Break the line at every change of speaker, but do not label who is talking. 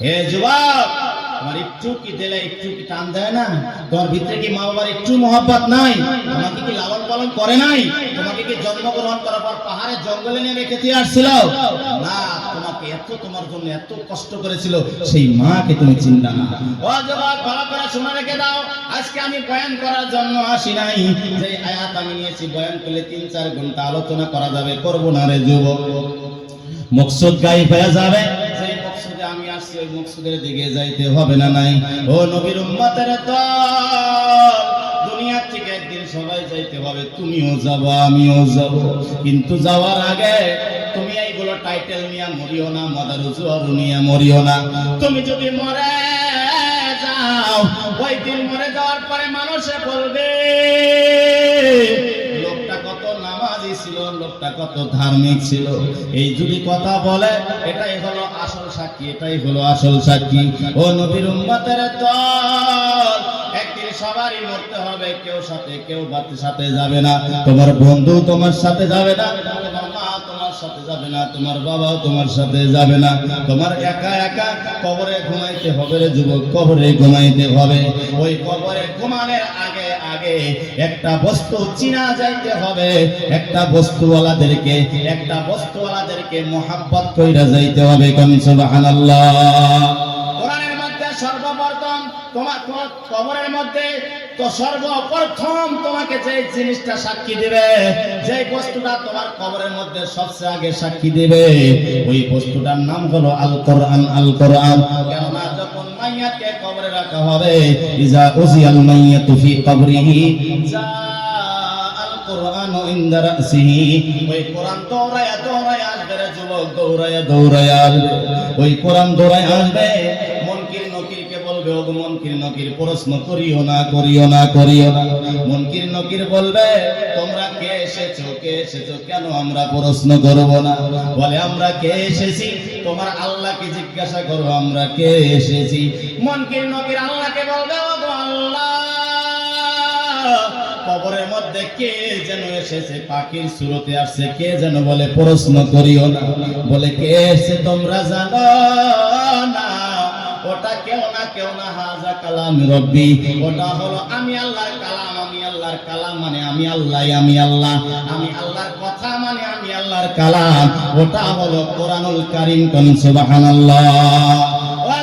হে যুবক, তোমার একটু কি দিলে একটু কি টান দেয় না? তোমার ভিতরে কি মা বাবার একটু মহব্বত নাই? তোমাকে কি লালন পালন করে নাই? তোমাকে কি জন্মগ্রহণ করার পর পাহাড়ে জঙ্গলে নিয়ে রেখে দিয়ে আসছিল না? তোমাকে এত, তোমার জন্য এত কষ্ট করেছিল, সেই মাকে তুমি চিন্তা না। ও যুবক, ভালো করে শুনে রেখে দাও, আজকে আমি বয়ান করার জন্য আসি নাই। যে আয়াত আমি নিয়েছি, বয়ান করলে ৩-৪ ঘন্টা আলোচনা করা যাবে, করব না রে যুবক, মকসুদ গায়েব হয়ে যাবে। সেই মকসুদে আমি আসছি, ওই মকসুদের দিকে যাইতে হবে না নাই? ও নবীর উম্মতের দল, দুনিয়া থেকে একদিন সবাই যাইতে হবে, তুমিও যাবো আমিও যাব। কিন্তু যাওয়ার আগে তুমি এইগুলো টাইটেল নিয়ে মরিও না, মাদারুজুয়ার নিয়ে মরিও না। তুমি যদি মরে যাও, ওই দিন মরে যাওয়ার পরে মানুষে বলবে লোকটা কত নামাজি ছিল, লোকটা কত ধার্মিক ছিল। এই যদি কথা বলে, এটাই হলো আসল সাক্ষী, এটাই হলো আসল সাক্ষী। ও নবীর উম্মতের দল, একদিন সবারই মরতে হবে, কেউ সাথে কেউ সাথে যাবে না। তোমার বন্ধু তোমার সাথে যাবে না, তোমার মা তোমার সাথে যাবে না, তোমার বাবাও তোমার সাথে যাবে না। তোমার একা একা কবরে ঘুমাইতে হবে রে যুবক, কবরে ঘুমাইতে হবে। ওই কবরে ঘুমানোর আগে আগে একটা বস্তু চিনা যাইতে হবে, একটা বস্তুওয়ালাদেরকে মোহাব্বত কইরা যাইতে হবে। কোন সুবহানাল্লাহ। কোরআনের মধ্যে সর্বপ্রথম তোমার কবরের মধ্যে তো সর্বপ্রথম তোমাকে যে জিনিসটা সাক্ষী দিবে, যে বস্তুটা তোমার কবরের মধ্যে সবচেয়ে আগে সাক্ষী দিবে, ওই বস্তুটার নাম হলো আল কোরআন। আল কোরআন। কেননা যখন মাইয়াতকে কবরে রাখা হবে, ইজা উজিয়াল মাইয়াতু ফি কবরিহি জা আল কোরআন ইনদা রাসিহি, ওই কোরআন দৌড়ায়া দৌড়ায়া আসবে রে যুবক, দৌড়ায়া দৌড়ায়া আসবে। ওই কোরআন দৌড়ায়া আসবে, মুনকির নকিরকে বলবে, ও মুনকির নকির প্রশ্ন করিও না, করিও না, করিও না। মুনকির নকির বলবে, তোমরা কে এসেছো, কে এসেছো, কেন আমরা প্রশ্ন করব না? বলে, আমরা কে এসেছি, তোমার আল্লাহকে জিজ্ঞাসা করো আমরা কে এসেছি। মুনকির নকির আল্লাহকে বলবে, ও আল্লাহ, কবরের মধ্যে কে যেন এসেছে, পাখির সুরতে আসছে, কে যেন বলে প্রশ্ন করিও না। বলে, কে এসেছে তোমরা জানো না? ওটা কেউ না, কেউ না, হাজা কালাম রব্বি, ওটা হলো আমি আল্লাহর কালাম। আমি আল্লাহর কালাম মানে আমি আল্লাহ, আমি আল্লাহ, আমি আল্লাহর কথা মানে আমি আল্লাহর কালাম। ওটা হলো কোরআনুল কারীম। কোন সুবহানাল্লাহ।